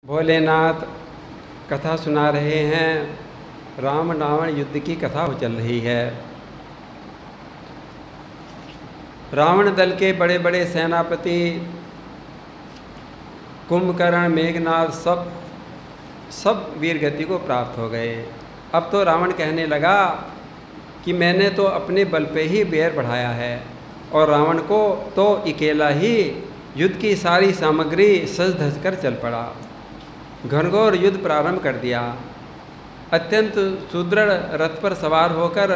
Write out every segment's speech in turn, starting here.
भोलेनाथ कथा सुना रहे हैं। राम रावण युद्ध की कथा चल रही है। रावण दल के बड़े बड़े सेनापति कुंभकर्ण, मेघनाद सब वीरगति को प्राप्त हो गए। अब तो रावण कहने लगा कि मैंने तो अपने बल पे ही बैर बढ़ाया है, और रावण को तो अकेला ही युद्ध की सारी सामग्री सज धज कर चल पड़ा। घनघोर युद्ध प्रारंभ कर दिया। अत्यंत सुदृढ़ रथ पर सवार होकर,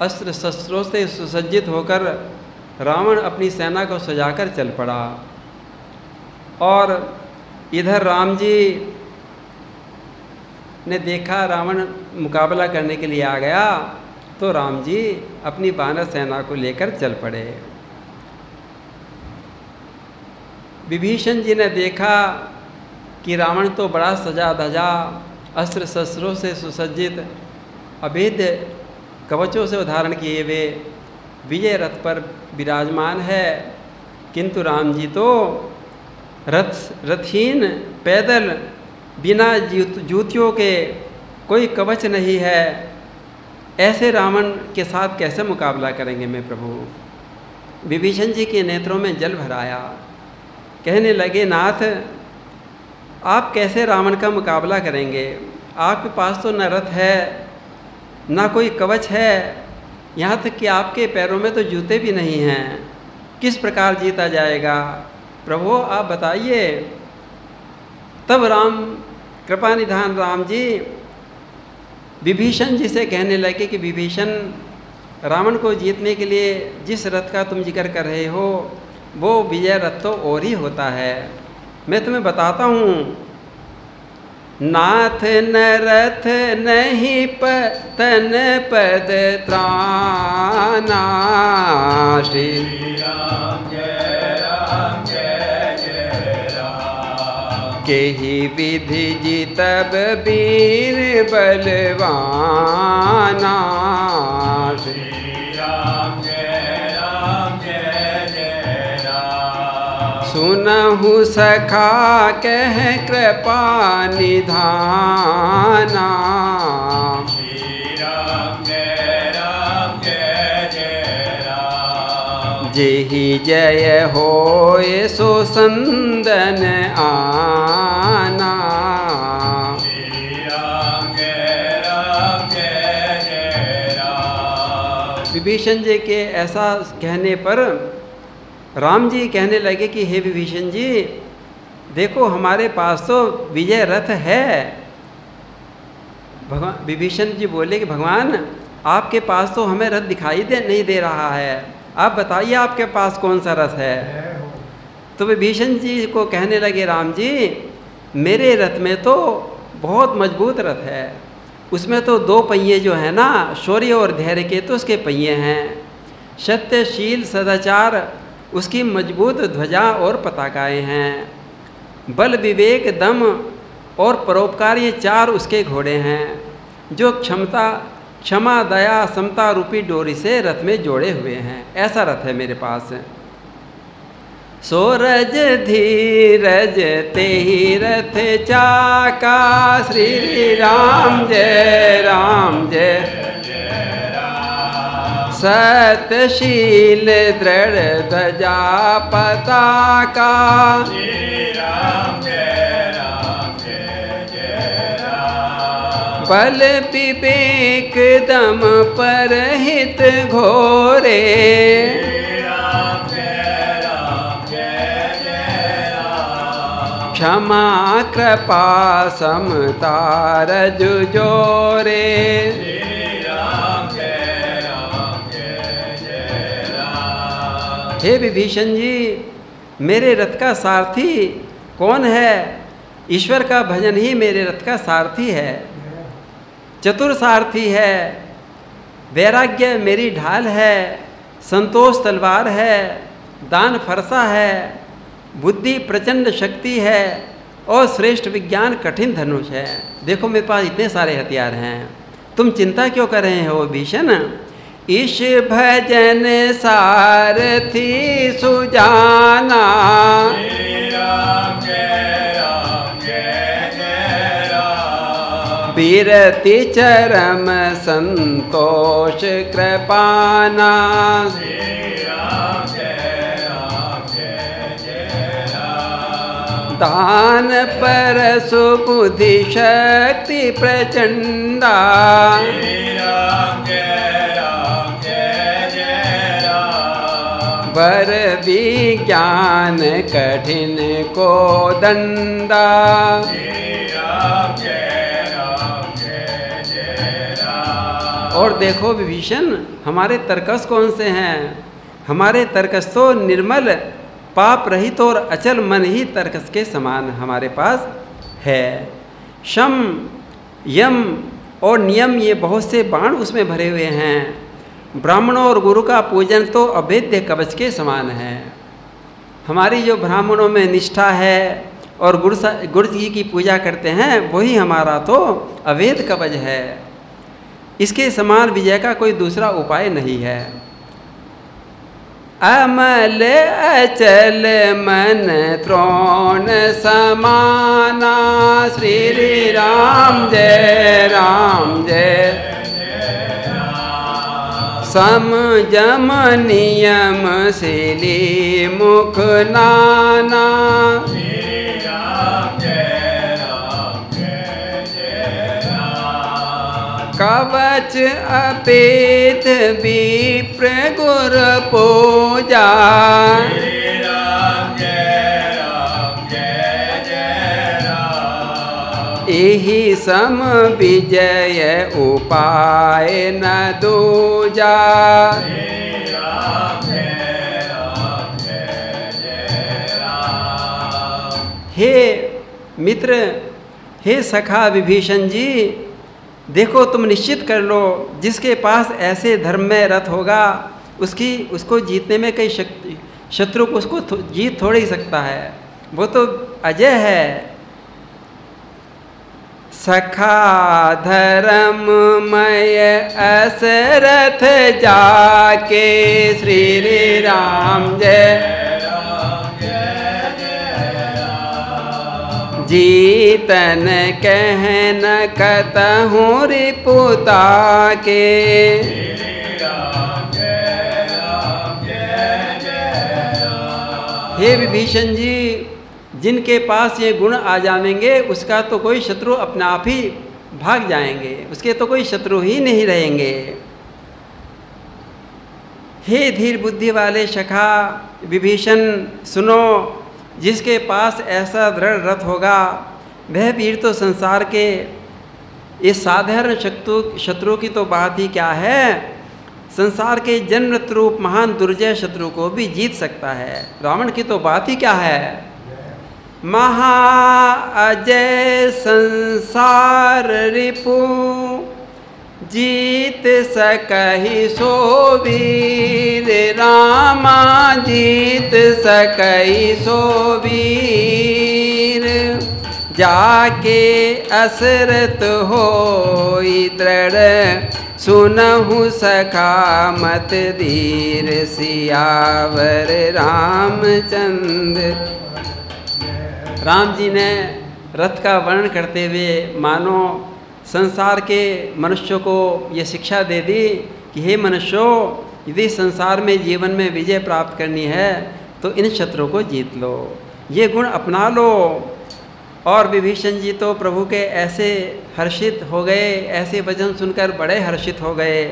अस्त्र शस्त्रों से सुसज्जित होकर रावण अपनी सेना को सजाकर चल पड़ा। और इधर राम जी ने देखा रावण मुकाबला करने के लिए आ गया, तो राम जी अपनी वानर सेना को लेकर चल पड़े। विभीषण जी ने देखा कि रावण तो बड़ा सजा धजा, अस्त्र शस्त्रों से सुसज्जित, अभेद्य कवचों से उधारण किए हुए विजय रथ पर विराजमान है, किंतु राम जी तो रथहीन, पैदल, बिना जूतियों के, कोई कवच नहीं है। ऐसे रावण के साथ कैसे मुकाबला करेंगे मैं प्रभु। विभीषण जी के नेत्रों में जल भर आया। कहने लगे, नाथ आप कैसे रावण का मुकाबला करेंगे। आपके पास तो न रथ है, ना कोई कवच है, यहाँ तक कि आपके पैरों में तो जूते भी नहीं हैं। किस प्रकार जीता जाएगा प्रभु, आप बताइए। तब राम कृपा निधान राम जी विभीषण जी से कहने लगे कि विभीषण, रावण को जीतने के लिए जिस रथ का तुम जिक्र कर रहे हो वो विजय रथ तो और ही होता है। मैं तुम्हें बताता हूँ। नाथ न रथ नहीं पतन पद त्राना, श्री राम जय राम जय जय राम, केहि विधि जीतब वीर बलवाना, श्री सुनहु सखा कह कृपा निधाना, श्री राम जय जय राम, जेहि जय होए सो संदन आना, श्री राम जय जय राम। विभीषण जी के ऐसा कहने पर राम जी कहने लगे कि हे विभीषण जी, देखो हमारे पास तो विजय रथ है। विभीषण जी बोले कि भगवान आपके पास तो हमें रथ दिखाई नहीं दे रहा है, आप बताइए आपके पास कौन सा रथ है। तो विभीषण जी को कहने लगे राम जी, मेरे रथ में तो बहुत मजबूत रथ है, उसमें तो दो पहिए जो है ना, शौर्य और धैर्य के तो उसके पहिए हैं, सत्यशील सदाचार उसकी मजबूत ध्वजा और पताकाएँ हैं, बल विवेक दम और परोपकार ये चार उसके घोड़े हैं, जो क्षमा दया समता रूपी डोरी से रथ में जोड़े हुए हैं। ऐसा रथ है मेरे पास। सोरज धीरज तेहि रथ चाका, श्री राम जय सतशील दृढ़ ध्वजा पताका, श्री राम जय जय राम, बल विवेक दम परहित घोरे, श्री राम जय राम, क्षमा कृपा समता रजु जोरे, हे विभीषण जी, मेरे रथ का सारथी कौन है। ईश्वर का भजन ही मेरे रथ का सारथी है, चतुर सारथी है, वैराग्य मेरी ढाल है, संतोष तलवार है, दान फरसा है, बुद्धि प्रचंड शक्ति है, और श्रेष्ठ विज्ञान कठिन धनुष है। देखो मेरे पास इतने सारे हथियार हैं, तुम चिंता क्यों कर रहे हो भीषण। ईश भजन सारथी सुजाना, श्री राम जय बिरति चरम संतोष कृपाना। दान पर सुबुद्धि शक्ति प्रचंडा। वर विज्ञान कठिन को दंडा। और देखो विभीषण, हमारे तर्कस कौन से हैं? हमारे तर्कस तो निर्मल पाप रहित और अचल मन ही तर्कस के समान हमारे पास है। शम यम और नियम, ये बहुत से बाण उसमें भरे हुए हैं। ब्राह्मणों और गुरु का पूजन तो अभेद्य कवच के समान है। हमारी जो ब्राह्मणों में निष्ठा है और गुरु जी की पूजा करते हैं, वही हमारा तो अभेद कवच है। इसके समान विजय का कोई दूसरा उपाय नहीं है। अमल अचल मन त्रोण समाना। श्री राम जय राम जय। सम जम नियम शीली मुख नाना। कवच अपेत विप्र गुर पूजा। एहि सम विजय उपाय न दूजा। हे मित्र, हे सखा विभीषण जी, देखो तुम निश्चित कर लो, जिसके पास ऐसे धर्म में रत होगा उसको जीतने में कई शत्रु को उसको जीत थोड़ा ही सकता है। वो तो अजय है। सखा धर्ममय असरथ जाके। श्री राम जय। जीतन कहन कतहूँ रिपुता के। हे विभीषण जी, जिनके पास ये गुण आ जाएंगे उसका तो कोई शत्रु अपने आप ही भाग जाएंगे, उसके तो कोई शत्रु ही नहीं रहेंगे। हे धीर बुद्धि वाले सखा विभीषण, सुनो, जिसके पास ऐसा दृढ़ रथ होगा वह वीर तो संसार के इस साधारण शत्रु की तो बात ही क्या है, संसार के जन्म रूप महान दुर्जय शत्रु को भी जीत सकता है। रावण की तो बात ही क्या है। महा अजय संसार रिपु जीत सकहि सो वीर। रामा जीत सकहि सो वीर। जाके असरत होई दृढ़ सुनहु सखा मत धीर। सियावर रामचंद्र। राम जी ने रथ का वर्णन करते हुए मानो संसार के मनुष्यों को ये शिक्षा दे दी कि हे मनुष्यों, यदि संसार में जीवन में विजय प्राप्त करनी है तो इन शत्रुओं को जीत लो, ये गुण अपना लो। और विभीषण जी तो प्रभु के ऐसे हर्षित हो गए, ऐसे वचन सुनकर बड़े हर्षित हो गए,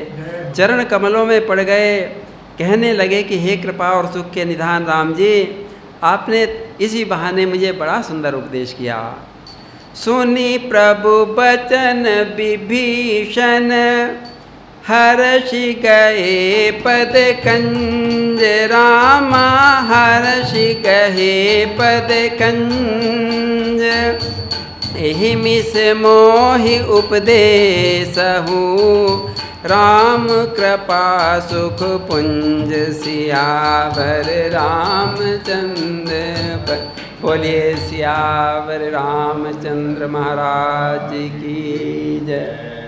चरण कमलों में पड़ गए, कहने लगे कि हे कृपा और सुख के निधान राम जी, आपने इसी बहाने मुझे बड़ा सुंदर उपदेश किया। सुनी प्रभु बचन विभीषण हर्षि गए पद कंज। रामा हर्षि गए पद कंज। एहि मिस मोहि उपदेशहु राम कृपा सुख पुंज। सियावर रामचंद्र बोलिए सियावर रामचंद्र महाराज की जय।